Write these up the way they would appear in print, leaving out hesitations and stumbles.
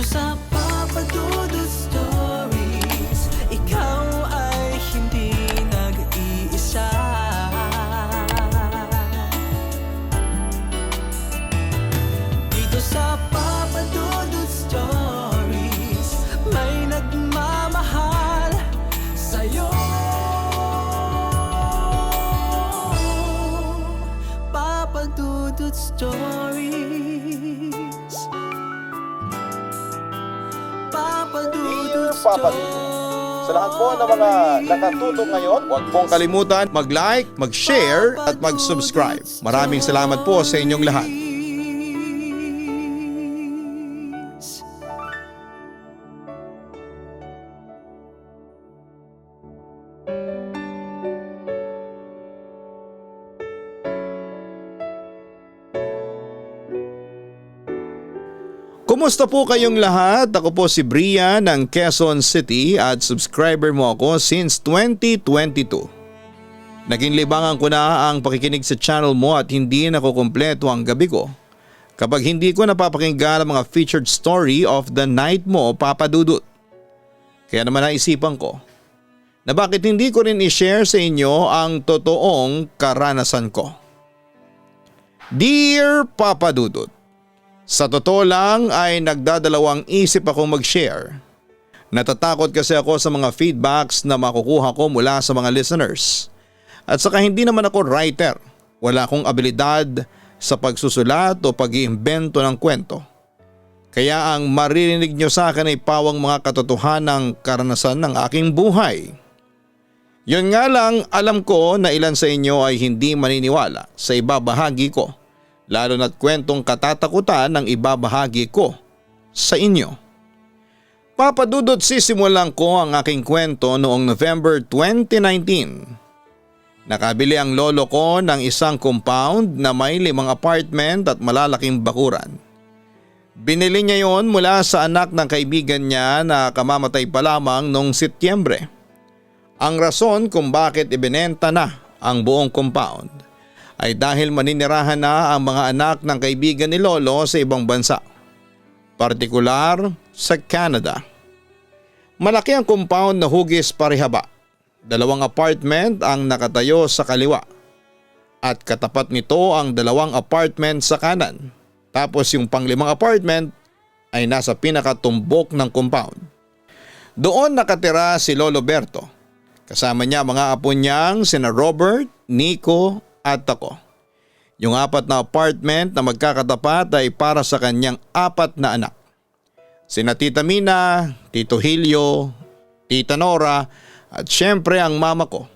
sa Papa Dudut Stories, ikaw ay hindi nag-iisa. Dito sa Papa Dudut Stories, may nagmamahal sa'yo. Papa Dudut Stories, Papa Dudut Papa Dudut. Sa lahat po ng mga nakatutok ngayon, huwag pong kalimutan mag-like, mag-share at mag-subscribe. Maraming salamat po sa inyong lahat. Kumusta po kayong lahat? Ako po si Brian ng Quezon City at subscriber mo ako since 2022. Naging libangan ko na ang pakikinig sa channel mo at hindi nakukumpleto ang gabi ko kapag hindi ko napapakinggan ang mga featured story of the night mo, Papa Dudut. Kaya naman naisipan ko na bakit hindi ko rin i-share sa inyo ang totoong karanasan ko. Dear Papa Dudut, sa totoo lang ay nagdadalawang isip akong mag-share. Natatakot kasi ako sa mga feedbacks na makukuha ko mula sa mga listeners. At saka hindi naman ako writer. Wala akong abilidad sa pagsusulat o pag-iimbento ng kwento. Kaya ang maririnig nyo sa akin ay pawang mga katotohanang karanasan ng aking buhay. Yun nga lang, alam ko na ilan sa inyo ay hindi maniniwala sa ibabahagi ko. Lalo na't kwentong katatakutan ng ibabahagi ko sa inyo. Papa Dudut, sisimulan ko ang aking kwento noong November 2019. Nakabili ang lolo ko ng isang compound na may 5 apartment at malalaking bakuran. Binili niya yon mula sa anak ng kaibigan niya na kamamatay pa lamang noong Setyembre. Ang rason kung bakit ibinenta na ang buong compound ay dahil maninirahan na ang mga anak ng kaibigan ni lolo sa ibang bansa, partikular sa Canada. Malaki ang compound na hugis parehaba. 2 apartment ang nakatayo sa kaliwa at katapat nito ang 2 apartment sa kanan. Tapos yung pang-5 apartment ay nasa pinakatumbok ng compound. Doon nakatira si Lolo Berto. Kasama niya mga apo niyang sina Robert, Nico at ako. Yung 4 na apartment na magkakatapat ay para sa kanyang 4 na anak. Sina Tita Mina, Tito Hilio, Tita Nora at syempre ang mama ko.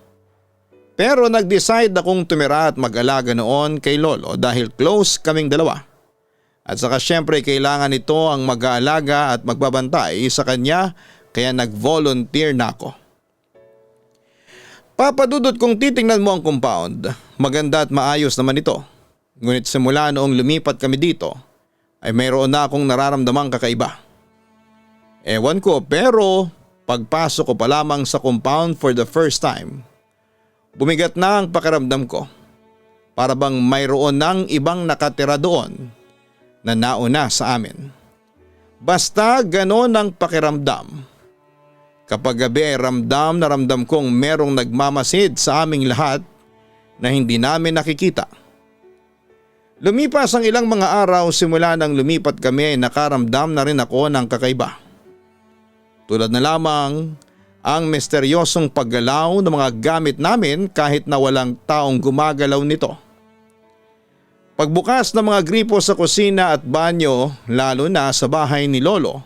Pero nag-decide akong tumira at mag-alaga noon kay Lolo dahil close kaming dalawa. At saka syempre kailangan nito ang mag-aalaga at magbabantay sa kanya kaya nag-volunteer na ako. Papa Dudut, kung titingnan mo ang compound, maganda at maayos naman ito. Ngunit simula noong lumipat kami dito, ay mayroon na akong nararamdamang kakaiba. Ewan ko, pero pagpasok ko pa lamang sa compound for the first time, bumigat na ang pakiramdam ko. Para bang mayroon ng ibang nakatira doon na nauna sa amin. Basta ganon ang pakiramdam. Kapag gabi ay ramdam na ramdam kong merong nagmamasid sa aming lahat na hindi namin nakikita. Lumipas ang ilang mga araw simula nang lumipat kami ay nakaramdam na rin ako ng kakaiba. Tulad na lamang ang misteryosong paggalaw ng mga gamit namin kahit na walang taong gumagalaw nito. Pagbukas ng mga gripo sa kusina at banyo, lalo na sa bahay ni Lolo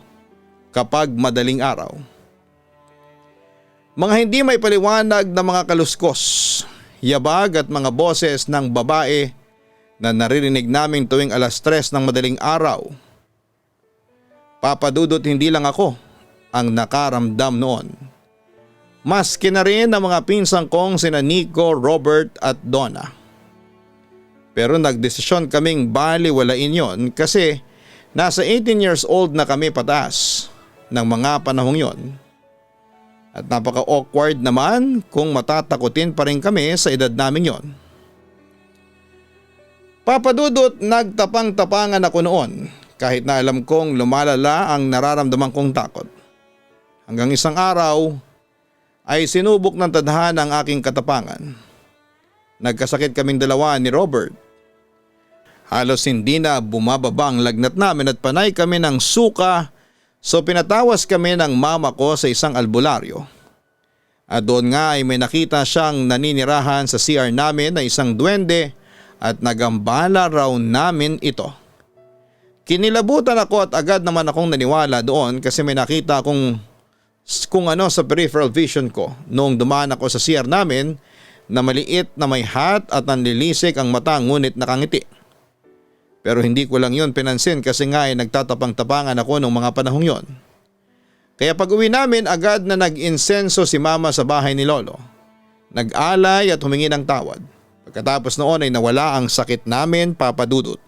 kapag madaling araw. Mga hindi may paliwanag na mga kaluskos, yabag at mga boses ng babae na naririnig namin tuwing 3:00 ng madaling araw. Papa Dudut, hindi lang ako ang nakaramdam noon. Maski na rin ang mga pinsang kong sina Nico, Robert at Donna. Pero nagdesisyon kaming baliwalain yon kasi nasa 18 years old na kami pataas ng mga panahong yon. At napaka-awkward naman kung matatakutin pa rin kami sa edad namin yon. Papa Dudut, nagtapang-tapangan ako noon kahit na alam kong lumalala ang nararamdaman kong takot. Hanggang isang araw ay sinubok ng tadhana ang aking katapangan. Nagkasakit kaming dalawa ni Robert. Halos hindi na bumababa ang lagnat namin at panay kami ng suka, so pinatawas kami ng mama ko sa isang albularyo. At doon nga ay may nakita siyang naninirahan sa CR namin na isang duwende at nagambala raw namin ito. Kinilabutan ako at agad naman akong naniwala doon kasi may nakita akong sa peripheral vision ko noong dumaan ako sa CR namin na maliit na may hat at nanlilisik ang mata ngunit nakangiti. Pero hindi ko lang yun pinansin kasi nga ay nagtatapang-tapangan ako noong mga panahong yon. Kaya pag uwi namin agad na nag-insenso si mama sa bahay ni Lolo. Nag-alay at humingi ng tawad. Pagkatapos noon ay nawala ang sakit namin, Papa Dudut.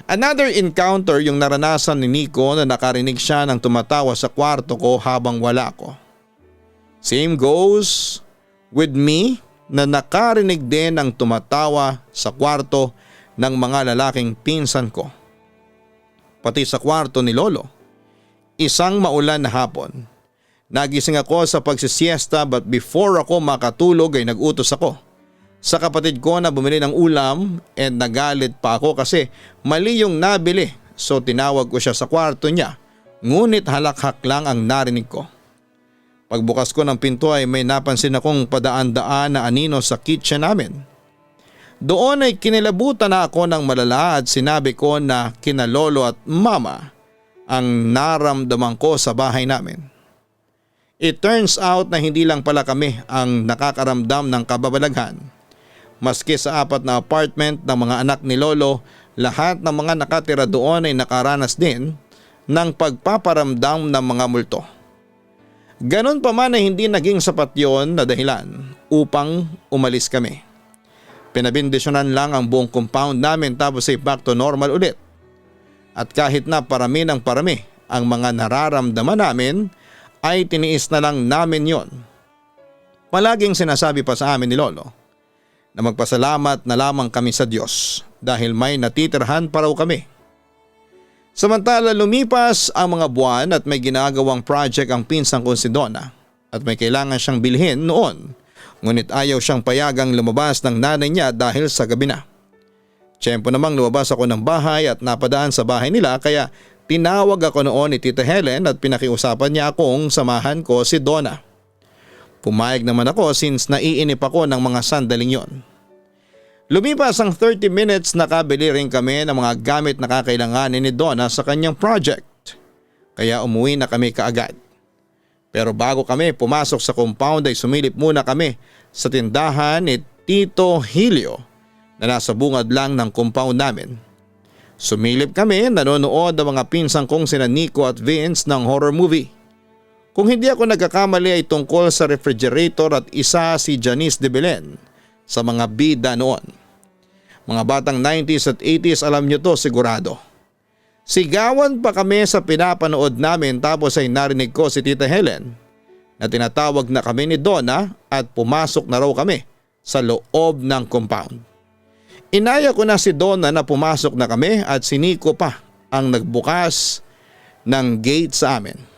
Another encounter yung naranasan ni Nico na nakarinig siya ng tumatawa sa kwarto ko habang wala ko. Same goes with me na nakarinig din ng tumatawa sa kwarto ng mga lalaking pinsan ko. Pati sa kwarto ni Lolo. Isang maulan na hapon. Nagising ako sa pagsisiesta but before ako makatulog ay nag-utos ako sa kapatid ko na bumili ng ulam and nagalit pa ako kasi mali yung nabili, so tinawag ko siya sa kwarto niya ngunit halakhak lang ang narinig ko. Pagbukas ko ng pinto ay may napansin akong padaan-daan na anino sa kitchen namin. Doon ay kinilabutan na ako ng malala at sinabi ko na kina Lolo at Mama ang naramdaman ko sa bahay namin. It turns out na hindi lang pala kami ang nakakaramdam ng kababalaghan. Maski sa 4 na apartment ng mga anak ni Lolo, lahat ng mga nakatira doon ay nakaranas din ng pagpaparamdam ng mga multo. Ganon pa man ay hindi naging sapat yon na dahilan upang umalis kami. Pinabindisyonan lang ang buong compound namin tapos ay back to normal ulit. At kahit na parami ng parami ang mga nararamdaman namin ay tiniis na lang namin yon. Palaging sinasabi pa sa amin ni Lolo na magpasalamat na lamang kami sa Diyos dahil may natitirhan pa raw kami. Samantala lumipas ang mga buwan at may ginagawang project ang pinsan ko si Donna at may kailangan siyang bilhin noon, ngunit ayaw siyang payagang lumabas ng nanay niya dahil sa gabi na. Tiyempo namang lumabas ako ng bahay at napadaan sa bahay nila kaya tinawag ako noon ni Tita Helen at pinakiusapan niya akong samahan ko si Donna. Pumayag naman ako since naiinip ako ng mga sandaling yon. Lumipas ang 30 minutes nakabili rin kami ng mga gamit na kakailanganin ni Donna sa kanyang project. Kaya umuwi na kami kaagad. Pero bago kami pumasok sa compound ay sumilip muna kami sa tindahan ni Tito Helio na nasa bungad lang ng compound namin. Sumilip kami, nanonood ang mga pinsang kong sina Nico at Vince ng horror movie. Kung hindi ako nagkakamali ay tungkol sa refrigerator at isa si Janice de Belen sa mga bida noon. Mga batang 90s at 80s alam nyo to sigurado. Sigawan pa kami sa pinapanood namin tapos ay narinig ko si Tita Helen na tinatawag na kami ni Donna at pumasok na raw kami sa loob ng compound. Inaya ko na si Donna na pumasok na kami at si Nico pa ang nagbukas ng gate sa amin.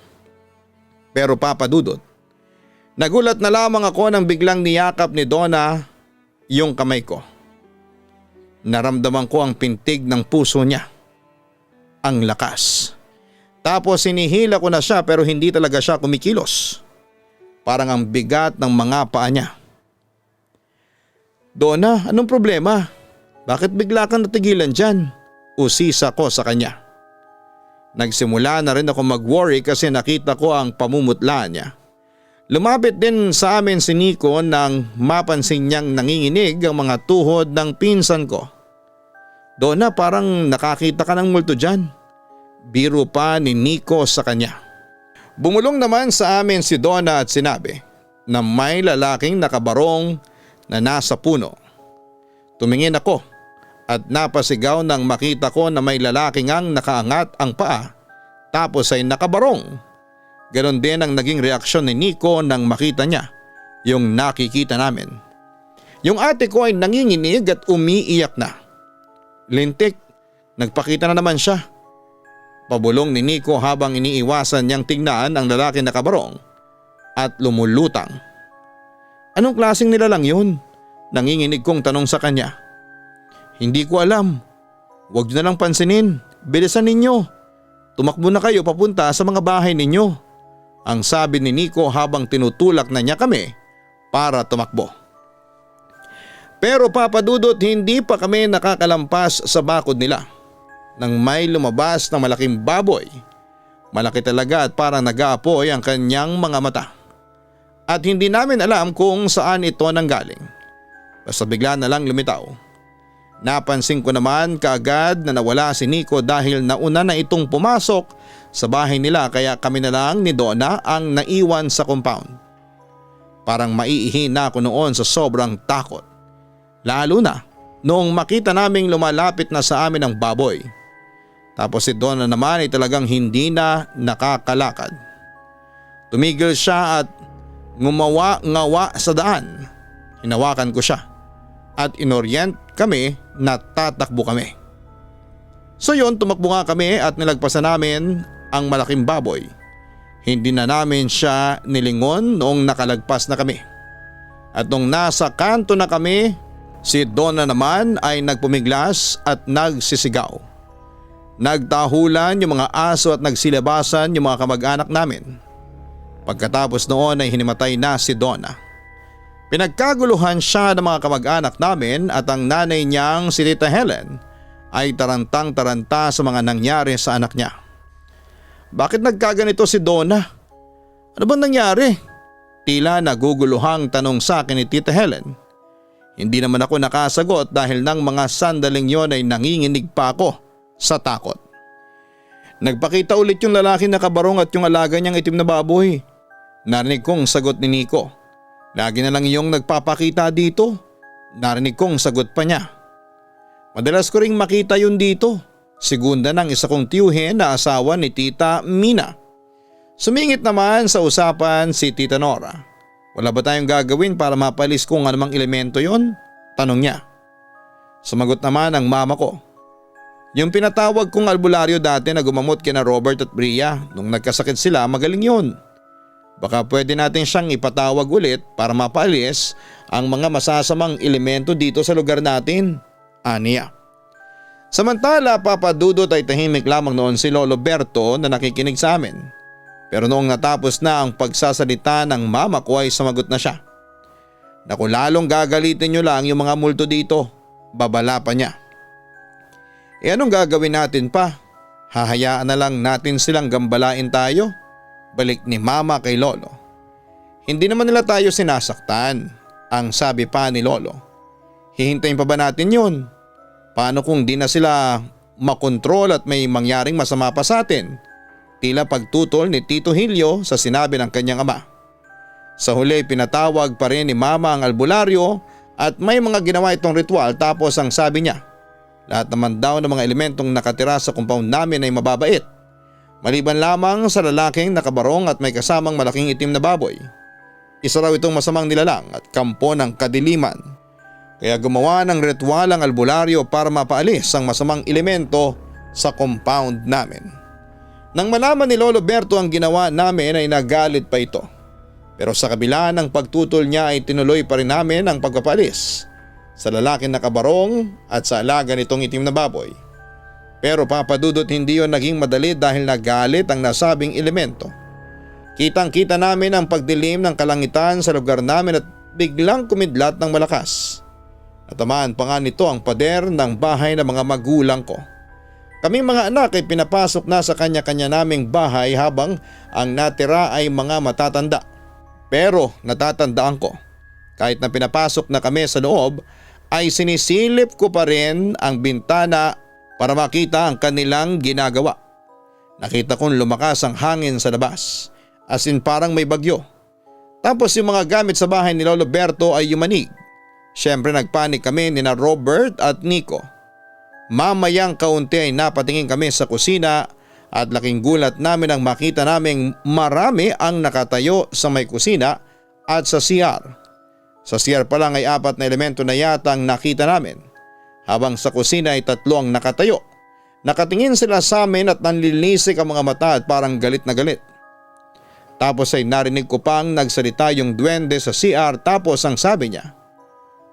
Pero Papa Dudut, nagulat na lamang ako nang biglang niyakap ni Donna yung kamay ko. Naramdaman ko ang pintig ng puso niya. Ang lakas. Tapos sinihila ko na siya pero hindi talaga siya kumikilos. Parang ang bigat ng mga paa niya. Donna, anong problema? Bakit bigla kang natigilan dyan? Usisa ko sa kanya. Nagsimula na rin ako mag-worry kasi nakita ko ang pamumutla niya. Lumapit din sa amin si Nico nang mapansin niyang nanginginig ang mga tuhod ng pinsan ko. Donna, parang nakakita ka ng multo dyan. Biro pa ni Nico sa kanya. Bumulong naman sa amin si Donna at sinabi na may lalaking nakabarong na nasa puno. Tumingin ako at napasigaw nang makita ko na may lalaking ang nakaangat ang paa tapos ay nakabarong. Ganon din ang naging reaksyon ni Nico nang makita niya yung nakikita namin. Yung ate ko ay nanginginig at umiiyak na. Lintik, nagpakita na naman siya Pabulong ni Nico habang iniiwasan niyang tingnan ang lalaki na kabarong at lumulutang. Anong klaseng nilalang yun? Nanginginig kong tanong sa kanya. Hindi ko alam. Huwag niyo na lang pansinin. Bilisan ninyo. Tumakbo na kayo papunta sa mga bahay ninyo. Ang sabi ni Nico habang tinutulak na niya kami para tumakbo. Pero Papa Dudut, hindi pa kami nakakalampas sa bakod nila nang may lumabas na malaking baboy. Malaki talaga at parang nag-aapoy ang kanyang mga mata. At hindi namin alam kung saan ito nanggaling. Basta bigla na lang lumitaw. Napansin ko naman kaagad na nawala si Nico dahil nauna na itong pumasok sa bahay nila kaya kami na lang ni Donna ang naiwan sa compound. Parang maiihi na ako noon sa sobrang takot. Lalo na noong makita naming lumalapit na sa amin ang baboy. Tapos si Donna naman ay talagang hindi na nakakalakad. Tumigil siya at ngumawa-ngawa sa daan. Hinawakan ko siya at inorient kami na tatakbo kami. So yun, tumakbo nga kami at nilagpasan namin ang malaking baboy. Hindi na namin siya nilingon noong nakalagpas na kami. At nung nasa kanto na kami, si Donna naman ay nagpumiglas at nagsisigaw. Nagtahulan yung mga aso at nagsilabasan yung mga kamag-anak namin. Pagkatapos noon ay hinimatay na si Donna. Pinagkaguluhan siya ng mga kamag-anak namin at ang nanay niyang si Tita Helen ay tarantang-taranta sa mga nangyari sa anak niya. Bakit nagkaganito si Donna? Ano bang nangyari? Tila naguguluhang tanong sa akin ni Tita Helen. Hindi naman ako nakasagot dahil ng mga sandaling yon ay nanginginig pa ako sa takot. Nagpakita ulit yung lalaki na kabarong at yung alaga niyang itim na baboy. Narinig kong sagot ni Nico. Lagi na lang iyong nagpapakita dito. Narinig kong sagot pa niya. Madalas ko ring makita yun dito. Segunda ng isa kong tiyuhin na asawa ni Tita Mina. Sumingit naman sa usapan si Tita Nora. Wala ba tayong gagawin para mapalis kung anumang elemento yon? Tanong niya. Sumagot naman ang mama ko. Yung pinatawag kong albularyo dati na gumamot kina Robert at Bria nung nagkasakit sila, magaling yun. Baka pwede natin siyang ipatawag ulit para mapalis ang mga masasamang elemento dito sa lugar natin. Aniya. Samantala, Papa Dudut ay tahimik lamang noon si Lolo Berto na nakikinig sa amin. Pero noong natapos na ang pagsasalita ng mama ko ay sumagot na siya. Naku, lalong gagalitin niyo lang yung mga multo dito. Babala pa niya. Anong gagawin natin pa? Hahayaan na lang natin silang gambalain tayo? Balik ni mama kay Lolo. Hindi naman nila tayo sinasaktan, ang sabi pa ni Lolo. Hihintayin pa ba natin yun? Paano kung di na sila makontrol at may mangyaring masama pa sa atin? Tila pagtutol ni Tito Hilio sa sinabi ng kanyang ama. Sa huli pinatawag pa rin ni mama ang albularyo at may mga ginawa itong ritual tapos ang sabi niya, lahat naman daw ng mga elementong nakatira sa compound namin ay mababait. Maliban lamang sa lalaking nakabarong at may kasamang malaking itim na baboy. Isa raw itong masamang nilalang at kampo ng kadiliman. Kaya gumawa ng ritual ang albularyo para mapaalis ang masamang elemento sa compound namin. Nang malaman ni Lolo Berto ang ginawa namin ay nagalit pa ito. Pero sa kabila ng pagtutol niya ay tinuloy pa rin namin ang pagpapalis sa lalaking nakabarong at sa alaga nitong itim na baboy. Pero Papa Dudut, hindi yon naging madali dahil nagalit ang nasabing elemento. Kitang-kita namin ang pagdilim ng kalangitan sa lugar namin at biglang kumidlat ng malakas. Natamaan pa nga nito ang pader ng bahay ng mga magulang ko. Kaming mga anak ay pinapasok na sa kanya-kanya naming bahay habang ang natira ay mga matatanda. Pero natatandaan ko, kahit na pinapasok na kami sa loob, ay sinisilip ko pa rin ang bintana para makita ang kanilang ginagawa. Nakita kong lumakas ang hangin sa labas, as in parang may bagyo. Tapos yung mga gamit sa bahay ni Lolo Berto ay yumanig. Siyempre nagpanik kami ni na Robert at Nico. Mamayang kaunti ay napatingin kami sa kusina at laking gulat namin ang makita naming marami ang nakatayo sa may kusina at sa CR. Sa CR pa lang ay 4 na elemento na yata ang nakita namin. Habang sa kusina ay 3 ang nakatayo. Nakatingin sila sa amin at nanlilisik ang mga mata at parang galit na galit. Tapos ay narinig ko pang nagsalita yung duwende sa CR tapos ang sabi niya,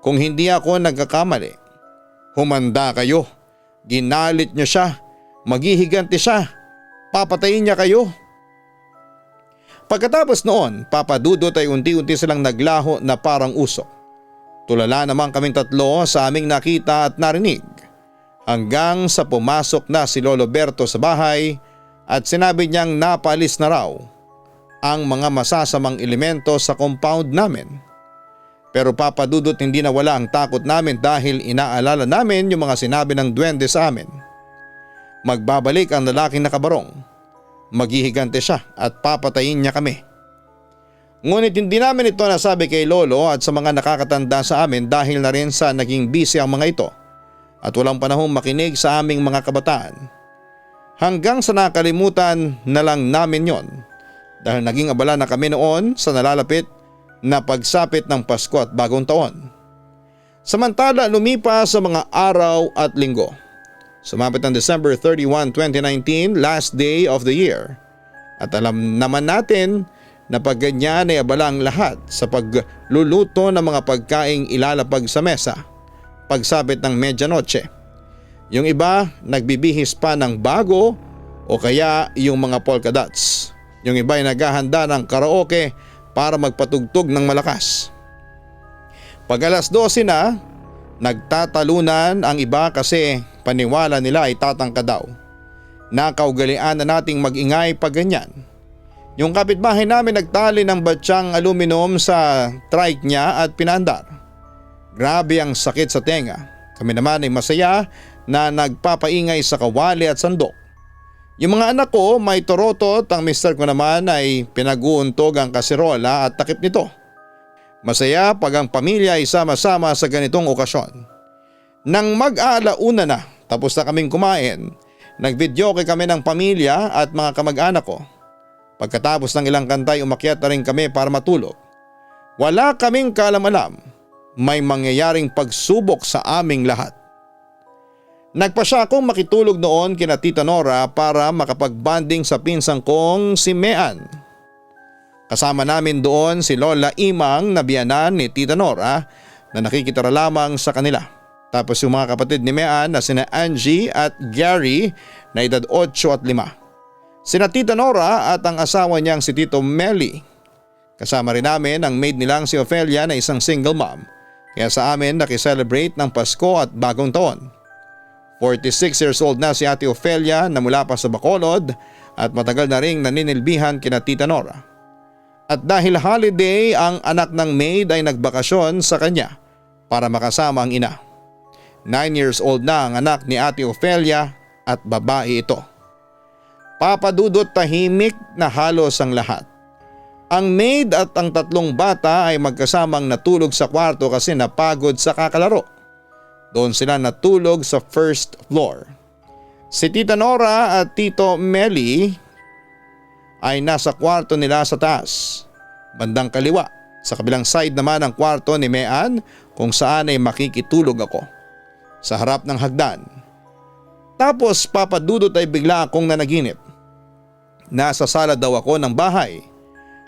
"Kung hindi ako nagkakamali, humanda kayo. Ginalit niyo siya, maghihiganti siya, papatayin niya kayo." Pagkatapos noon, Papa Dudut ay unti-unti silang naglaho na parang usok. Tulala naman kaming tatlo sa aming nakita at narinig. Hanggang sa pumasok na si Lolo Berto sa bahay at sinabi niyang napaalis na raw ang mga masasamang elemento sa compound namin. Pero Papa Dudut, hindi nawala ang takot namin dahil inaalala namin yung mga sinabi ng duwende sa amin. Magbabalik ang lalaking nakabarong. Maghihigante siya at papatayin niya kami. Ngunit hindi namin ito nasabi kay Lolo at sa mga nakakatanda sa amin dahil na rin sa naging busy ang mga ito at walang panahong makinig sa aming mga kabataan. Hanggang sa nakalimutan na lang namin yon dahil naging abala na kami noon sa nalalapit na pagsapit ng Pasko at Bagong Taon. Samantala lumipas sa mga araw at linggo. Sumapit ang December 31, 2019, last day of the year. At alam naman natin na pag ganyan ay abala ang lahat sa pagluluto ng mga pagkaing ilalapag sa mesa pagsapit ng medyanoche. Yung iba nagbibihis pa ng bago o kaya yung mga polka dots. Yung iba ay naghahanda ng karaoke para magpatugtog ng malakas. Pag alas 12 na, nagtatalunan ang iba kasi paniwala nila ay tatangka daw. Nakaugalian na nating magingay pag ganyan. Yung kapitbahay namin nagtali ng batsyang aluminum sa trike niya at pinandar. Grabe ang sakit sa tenga. Kami naman ay masaya na nagpapaingay sa kawali at sandok. Yung mga anak ko may torotot, ang mister ko naman ay pinag-uuntog ang kaserola at takip nito. Masaya pag ang pamilya ay sama-sama sa ganitong okasyon. Nang mag-aalauna na, tapos na kaming kumain, nagvideoke kami ng pamilya at mga kamag-anak ko. Pagkatapos ng ilang kantay umakyat na rin kami para matulog. Wala kaming kaalam-alam, may mangyayaring pagsubok sa aming lahat. Nagpasya akong makitulog noon kina Tita Nora para makapag-bonding sa pinsang kong si Mean. Kasama namin doon si Lola Imang na biyanan ni Tita Nora na nakikitira lamang sa kanila. Tapos yung mga kapatid ni Mean na sina Angie at Gary na edad 8 at 5. Sina Tita Nora at ang asawa niyang si Tito Meli. Kasama rin namin ang maid nilang si Ophelia na isang single mom. Kaya sa amin nakiselebrate ng Pasko at Bagong Taon. 46 years old na si Ate Ophelia na mula pa sa Bacolod at matagal na ring naninilbihan kina Tita Nora. At dahil holiday, ang anak ng maid ay nagbakasyon sa kanya para makasama ang ina. 9 years old na ang anak ni Ate Ophelia at babae ito. Papa Dudut, tahimik na halos ang lahat. Ang maid at ang tatlong bata ay magkasamang natulog sa kwarto kasi napagod sa kakalaro. Doon sila natulog sa first floor. Si Tita Nora at Tito Meli ay nasa kwarto nila sa taas, bandang kaliwa. Sa kabilang side naman ang kwarto ni Mean kung saan ay makikitulog ako. Sa harap ng hagdan. Tapos Papa Dudut ay bigla akong nanaginip. Nasa sala daw ako ng bahay.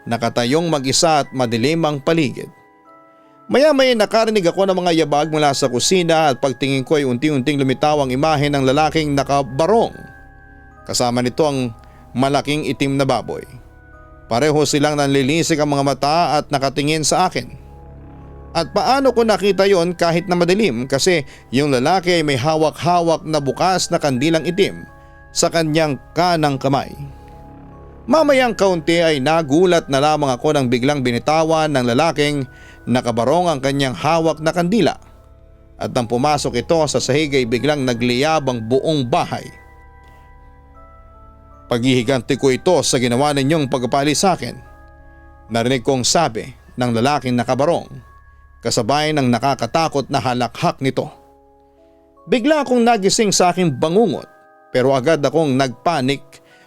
Nakatayong mag-isa at madilim ang paligid. Maya-maya nakarinig ako ng mga yabag mula sa kusina at pagtingin ko ay unti-unting lumitaw ang imahe ng lalaking nakabarong. Kasama nito ang malaking itim na baboy. Pareho silang nanlilisik ang mga mata at nakatingin sa akin. At paano ko nakita yon kahit na madilim kasi yung lalaki ay may hawak-hawak na bukas na kandilang itim sa kanyang kanang kamay. Mamayang kaunti ay nagulat na lamang ako nang biglang binitawan ng lalaking nakabarong ang kanyang hawak na kandila. At nang pumasok ito sa sahig ay biglang nagliyab ang buong bahay. Paghihiganti ko ito sa ginawa ninyong pagpapali sa akin. Narinig kong sabi ng lalaking nakabarong kasabay ng nakakatakot na halakhak nito. Bigla akong nagising sa aking bangungot pero agad akong nagpanik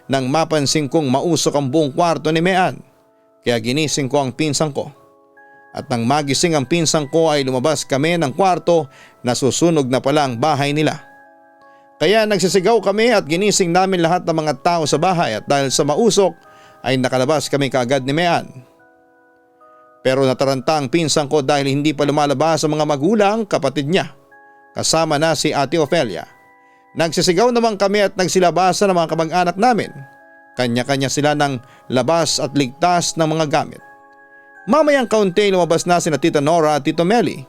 nang mapansin kong mausok ang buong kwarto ni Mean. Kaya ginising ko ang pinsang ko. At nang magising ang pinsang ko ay lumabas kami ng kwarto na susunog na pala ang bahay nila. Kaya nagsisigaw kami at ginising namin lahat ng mga tao sa bahay at dahil sa mausok ay nakalabas kami kaagad ni Mean. Pero nataranta ang pinsan ko dahil hindi pa lumalabas ang mga magulang kapatid niya kasama na si Ate Ofelia. Nagsisigaw naman kami at nagsilabasan ng mga kamag-anak namin. Kanya-kanya sila ng labas at ligtas ng mga gamit. Mamayang kaunti lumabas na sina Tita Nora at Tito Meli.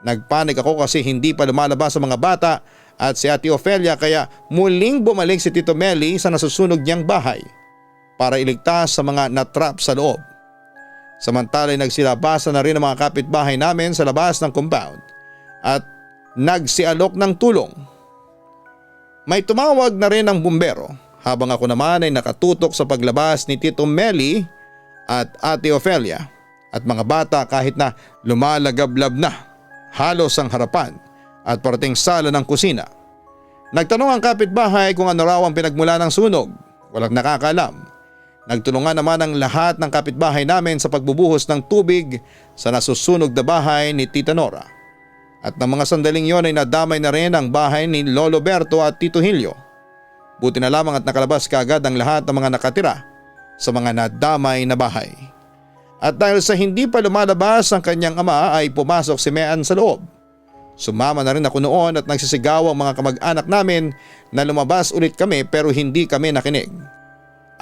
Nagpanik ako kasi hindi pa lumalabas ang mga bata at si Ate Ofelia kaya muling bumalik si Tito Meli sa nasusunog niyang bahay para iligtas sa mga natrap sa loob. Samantala nagsilabasan na rin ang mga kapitbahay namin sa labas ng compound at nagsialok ng tulong. May tumawag na rin ang bumbero habang ako naman ay nakatutok sa paglabas ni Tito Meli at Ate Ofelia at mga bata kahit na lumalagablab na halos ang harapan at parating sala ng kusina. Nagtanong ang kapitbahay kung ano raw ang pinagmula ng sunog. Walang nakakaalam. Nagtulungan naman ang lahat ng kapitbahay namin sa pagbubuhos ng tubig sa nasusunog na bahay ni Tita Nora. At ng mga sandaling yon ay nadamay na rin ang bahay ni Lolo Berto at Tito Hilio. Buti na lamang at nakalabas kaagad ang lahat ng mga nakatira sa mga nadamay na bahay. At dahil sa hindi pa lumalabas ang kanyang ama ay pumasok si Mean sa loob. Sumama na rin ako noon at nagsisigaw ang mga kamag-anak namin na lumabas ulit kami pero hindi kami nakinig.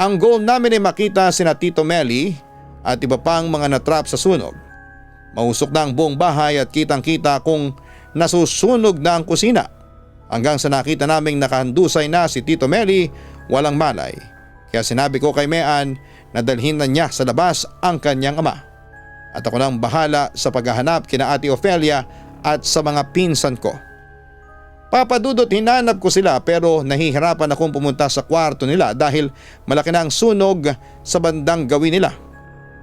Ang goal namin ay makita sina Tito Meli at iba pang mga natrap sa sunog. Mausok na ang buong bahay at kitang-kita kung nasusunog na ang kusina. Hanggang sa nakita naming nakahandusay na si Tito Meli, walang malay. Kaya sinabi ko kay Mean na dalhin na niya sa labas ang kanyang ama. At ako nang bahala sa paghahanap kina Ate Ofelia at sa mga pinsan ko. Papadudot hinanap ko sila pero nahihirapan akong pumunta sa kwarto nila dahil malaki na ang sunog sa bandang gawin nila.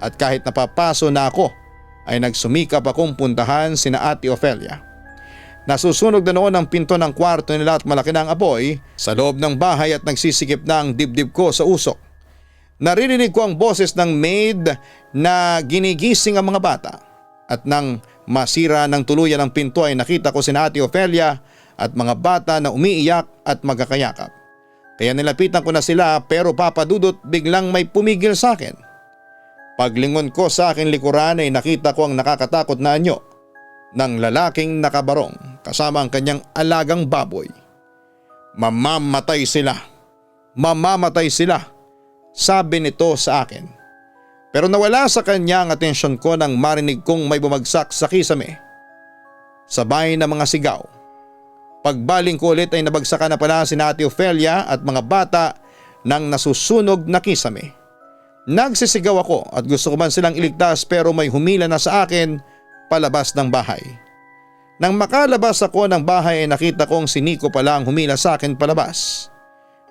At kahit napapaso na ako ay nagsumikap akong puntahan sina Ate Ofelia. Nasusunog na noon ang pinto ng kwarto nila at malaki na ang apoy sa loob ng bahay at nagsisikip na ang dibdib ko sa usok. Naririnig ko ang boses ng maid na ginigising ang mga bata. At nang masira ng tuluyan ang pinto ay nakita ko sina Ate Ofelia at mga bata na umiiyak at magkakayakap. Kaya nilapitan ko na sila pero papadudot biglang may pumigil sa akin. Paglingon ko sa aking likuran ay nakita ko ang nakakatakot na anyo ng lalaking nakabarong kasama ang kanyang alagang baboy. Mamamatay sila. Mamamatay sila, sabi nito sa akin. Pero nawala sa kanya ang atensyon ko nang marinig kong may bumagsak sa kisame. Sabay na mga sigaw. Pagbaling ko ulit ay nabagsakan na pala si Ate Ofelia at mga bata ng nasusunog na kisame. Nagsisigaw ako at gusto ko man silang iligtas pero may humila na sa akin palabas ng bahay. Nang makalabas ako ng bahay ay nakita kong si Nico pala ang humila sa akin palabas.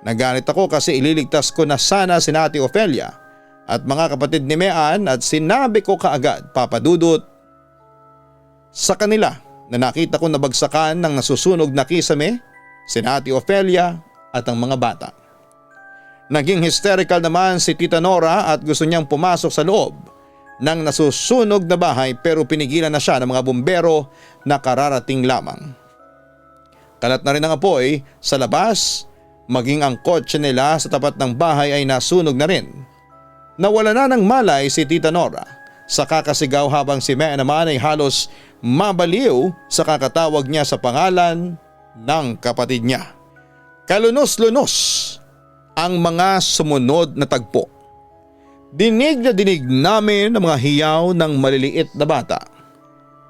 Nagalit ako kasi ililigtas ko na sana si Ate Ofelia at mga kapatid ni Mean at sinabi ko kaagad papadudot sa kanila na nakita ko nabagsakan ng nasusunog na kisame si Ate Ofelia at ang mga bata. Naging hysterical naman si Tita Nora at gusto niyang pumasok sa loob ng nasusunog na bahay pero pinigilan na siya ng mga bumbero na kararating lamang. Kalat na rin ang apoy sa labas, maging ang kotse nila sa tapat ng bahay ay nasunog na rin. Nawala na ng malay si Tita Nora sa kakasigaw habang si Mea naman ay halos mabaliw sa kakatawag niya sa pangalan ng kapatid niya. Kalunos-lunos ang mga sumunod na tagpo. Dinig na dinig namin ang mga hiyaw ng maliliit na bata.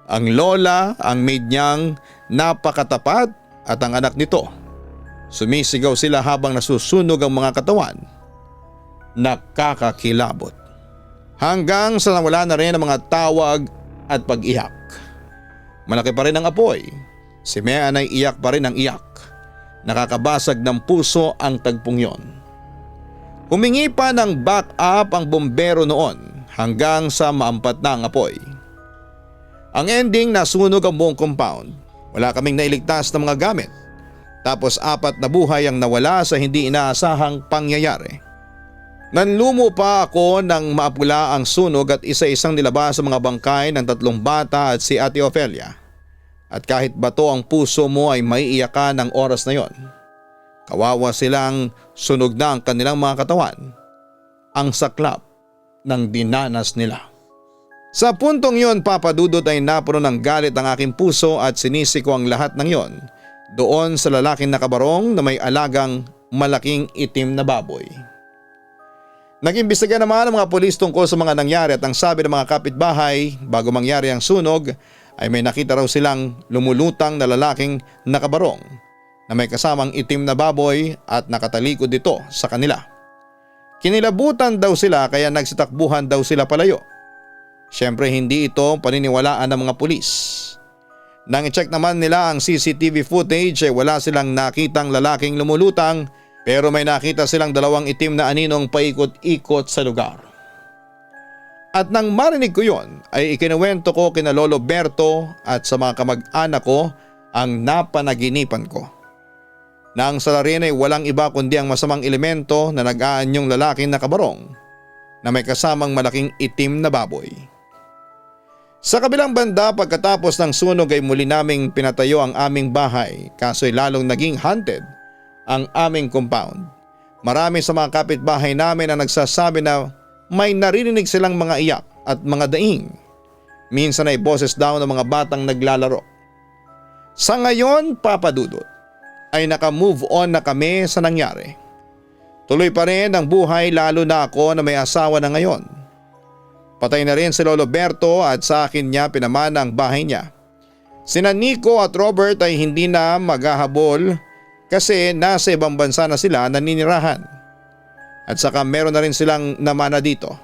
Ang lola, ang maid niyang napakatapat at ang anak nito. Sumisigaw sila habang nasusunog ang mga katawan. Nakakakilabot. Hanggang sa nawala na rin ang mga tawag at pag-iyak. Malaki pa rin ang apoy. Si Mean ay iyak pa rin ang iyak. Nakakabasag ng puso ang tagpong yon. Humingi pa ng back-up ang bombero noon hanggang sa maampat na ang apoy. Ang ending, nasunog ang buong compound. Wala kaming nailigtas ng mga gamit. Tapos 4 na buhay ang nawala sa hindi inaasahang pangyayari. Nanlumo pa ako nang maapula ang sunog at isa-isang nilabas sa mga bangkay ng 3 bata at si Ate Ofelia. At kahit bato ang puso mo ay maiiyak ka ng oras na yon. Kawawa silang sunog na ang kanilang mga katawan, ang saklap ng dinanas nila. Sa puntong yon, Papa Dudut, ay napuno ng galit ang aking puso at sinisi ko ang lahat ng yon doon sa lalaking nakabarong na may alagang malaking itim na baboy. Nag-imbestiga naman ang mga pulis tungkol sa mga nangyari at ang sabi ng mga kapitbahay bago mangyari ang sunog ay may nakita raw silang lumulutang na lalaking nakabarong na may kasamang itim na baboy at nakatalikod dito sa kanila. Kinilabutan daw sila kaya nagsitakbuhan daw sila palayo. Siyempre hindi ito paniniwalaan ng mga pulis. Nang i-check naman nila ang CCTV footage ay wala silang nakitang lalaking lumulutang pero may nakita silang dalawang itim na aninong paikot-ikot sa lugar. At nang marinig ko yon ay ikinuwento ko kina Lolo Berto at sa mga kamag-anak ko ang napanaginipan ko. Nang sa rin ay walang iba kundi ang masamang elemento na nag-aanyong lalaking nakabarong na may kasamang malaking itim na baboy. Sa kabilang banda, pagkatapos ng sunog ay muli naming pinatayo ang aming bahay kaso'y lalong naging haunted ang aming compound. Marami sa mga kapitbahay namin ang nagsasabi na may naririnig silang mga iyak at mga daing. Minsan ay boses daw ng mga batang naglalaro. Sa ngayon, Papa Dudut, ay naka-move on na kami sa nangyari. Tuloy pa rin ang buhay lalo na ako na may asawa na ngayon. Patay na rin si Lolo Berto at sa akin niya pinamana ang bahay niya. Sina Nico at Robert ay hindi na maghahabol kasi nasa ibang bansa na sila naninirahan. At saka meron na rin silang namana dito.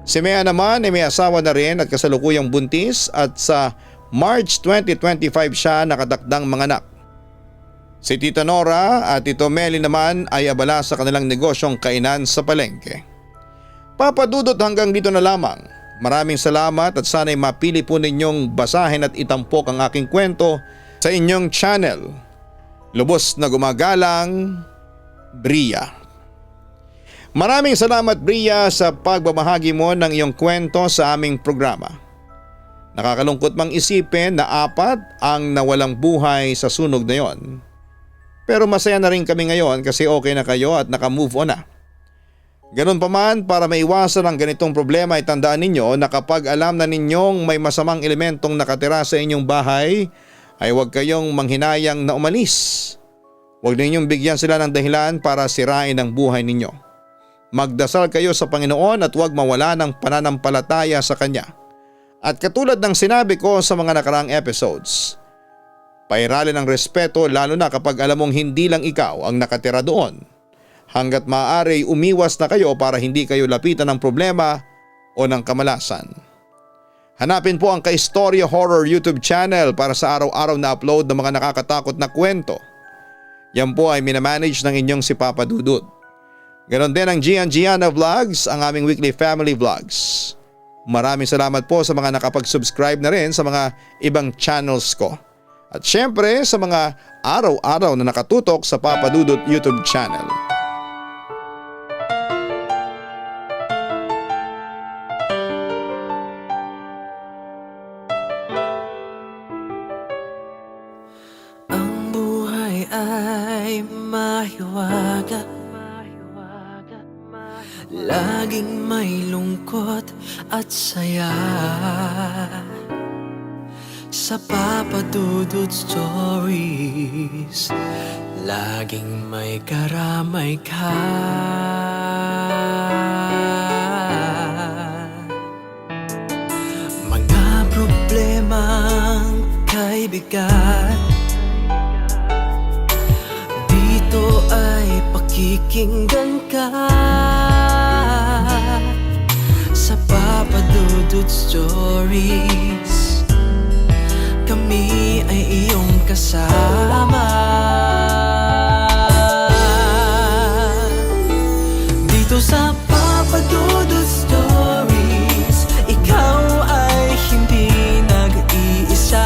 Si Mea naman ay may asawa na rin at kasalukuyang buntis at sa March 2025 siya nakatakdang manganak. Si Tita Nora at Tito Meli naman ay abala sa kanilang negosyong kainan sa palengke. Papa Dudut, hanggang dito na lamang. Maraming salamat at sana'y mapili po ninyong basahin at itampok ang aking kwento sa inyong channel. Lubos na gumagalang, Bria. Maraming salamat, Bria, sa pagbabahagi mo ng iyong kwento sa aming programa. Nakakalungkot mang isipin na 4 ang nawalang buhay sa sunog na yon. Pero masaya na rin kami ngayon kasi okay na kayo at naka-move on na. Ganun pa man, para maiwasan ang ganitong problema ay tandaan ninyo na kapag alam na ninyong may masamang elementong nakatira sa inyong bahay ay huwag kayong manghinayang na umalis. Huwag ninyong bigyan sila ng dahilan para sirain ang buhay ninyo. Magdasal kayo sa Panginoon at huwag mawala ng pananampalataya sa Kanya. At katulad ng sinabi ko sa mga nakaraang episodes, pairalin ng respeto lalo na kapag alam mong hindi lang ikaw ang nakatira doon. Hanggat maaari umiwas na kayo para hindi kayo lapitan ng problema o ng kamalasan. Hanapin po ang Kaistorya Horror YouTube channel para sa araw-araw na upload ng mga nakakatakot na kwento. Yan po ay minamanage ng inyong si Papa Dudut. Ganon din ang Gianna Vlogs, ang aming weekly family vlogs. Maraming salamat po sa mga nakapag-subscribe na rin sa mga ibang channels ko. At syempre sa mga araw-araw na nakatutok sa Papa Dudut YouTube channel. Ang buhay ay mahiwaga, laging may lungkot at saya. Sa Papa Dudut Stories, laging may karamay ka. Mga problemang kaibigan, dito ay pakikinggan ka. Sa Papa Dudut Stories, kami ay iyong kasama. Dito sa Papa Dudut Stories, ikaw ay hindi nag-iisa.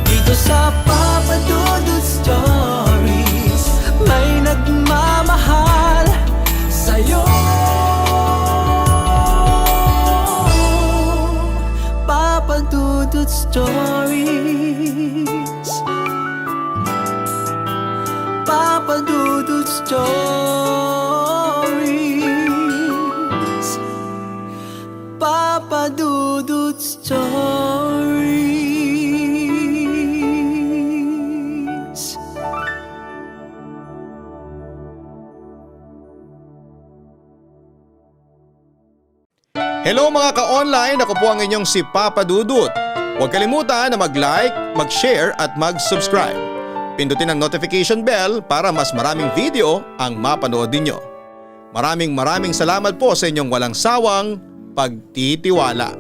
Dito sa Papa Dudut Stories, may nagmamahal sa'yo. Papa Dudut Stories. Papa Dudut Stories. Papa Dudut Stories. Hello mga ka-online, ako po ang inyong si Papa Dudut. Huwag kalimutan na mag-like, mag-share at mag-subscribe. Pindutin ang notification bell para mas maraming video ang mapanood ninyo. Maraming salamat po sa inyong walang sawang pagtitiwala.